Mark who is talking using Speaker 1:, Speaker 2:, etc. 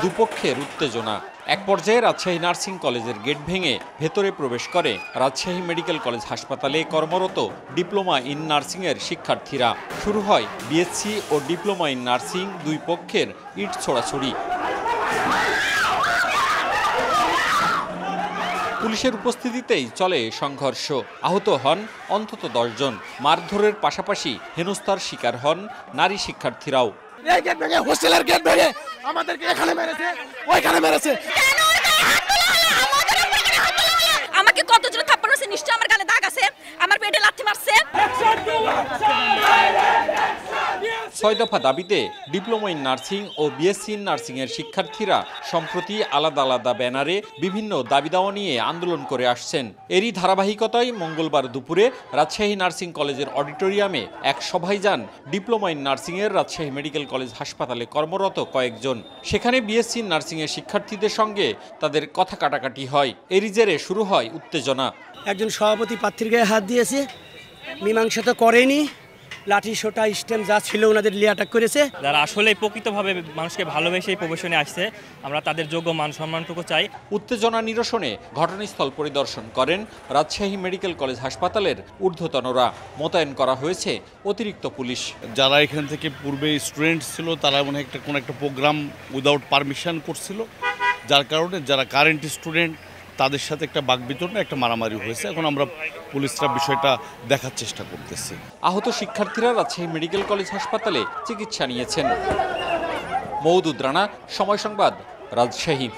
Speaker 1: দুপক্ষের উত্তেজনা। এক পর্যায়ে রাজশাহী নার্সিং কলেজের গেট ভেঙে ভেতরে প্রবেশ করে রাজশাহী মেডিকেল কলেজ হাসপাতালে কর্মরত ডিপ্লোমা ইন নার্সিংয়ের শিক্ষার্থীরা। শুরু হয় বিএসসি ও ডিপ্লোমা ইন নার্সিং দুই পক্ষের ইট ছোড়াছুড়ি। পুলিশের উপস্থিতিতেই চলে সংঘর্ষ। আহত হন অন্তত 10 জন। মারধরের পাশাপাশি হেনস্থার শিকার হন নারী শিক্ষার্থীরাও।
Speaker 2: এই গেট ভেঙে, হোস্টেলের গেট ভেঙে আমাদেরকে এখানে মেরেছে, ওইখানে মেরেছে।
Speaker 3: আমাকে কতজন থাপ্পড় মারছে, নিশ্চয় আমার গালে দাগ আছে, আমার পেটে লাথি মারছে।
Speaker 1: 6 দফা দাবিতে ডিপ্লোমা ইন নার্সিং ও বিএসসি ইন নার্সিং এর শিক্ষার্থীরা সম্প্রতি আলাদা আলাদা ব্যানারে বিভিন্ন দাবি দাওয়া নিয়ে আন্দোলন করে আসছেন। এরই ধারাবাহিকতায় মঙ্গলবার দুপুরে রাজশাহী নার্সিং কলেজের অডিটোরিয়ামে এক সভায় যান ডিপ্লোমা ইন নার্সিং এর রাজশাহী মেডিকেল কলেজ হাসপাতালে কর্মরত কয়েকজন। সেখানে বিএসসি ইন নার্সিং এর শিক্ষার্থীদের সঙ্গে তাদের কথা কাটাকাটি হয়। এরই জেরে শুরু হয় উত্তেজনা।
Speaker 2: একজন সভাপতি প্রার্থীর গায়ে হাত দিয়েছে, মীমাংসা তো করেনি, লাঠি সোটা স্টেম যা ছিল ওনাদের লিয়ে অ্যাটাক করেছে।
Speaker 4: যারা আসলে প্রকৃতভাবে মানুষকে ভালোবেসে এই প্রফেশনে আসছে, আমরা তাদের যোগ্য মান সম্মানটুকু চাই।
Speaker 1: উত্তেজনা নিরসনে ঘটনাস্থল পরিদর্শন করেন রাজশাহী মেডিকেল কলেজ হাসপাতালের ঊর্ধ্বতনরা। মোতায়েন করা হয়েছে অতিরিক্ত পুলিশ।
Speaker 5: যারা এখান থেকে পূর্বে স্টুডেন্ট ছিল তারা মনে হয় কোনো একটা প্রোগ্রাম উইদাউট পারমিশন করছিল, যার কারণে যারা কারেন্ট স্টুডেন্ট তাদের সাথে একটা বাকবিতরণ, একটা মারামারি হয়েছে। এখন আমরা পুলিশরা বিষয়টা দেখার চেষ্টা করতেছি।
Speaker 1: আহত শিক্ষার্থীরা রাজশাহী মেডিকেল কলেজ হাসপাতালে চিকিৎসা নিয়েছেন। মওদুদ রানা, সময় সংবাদ, রাজশাহী।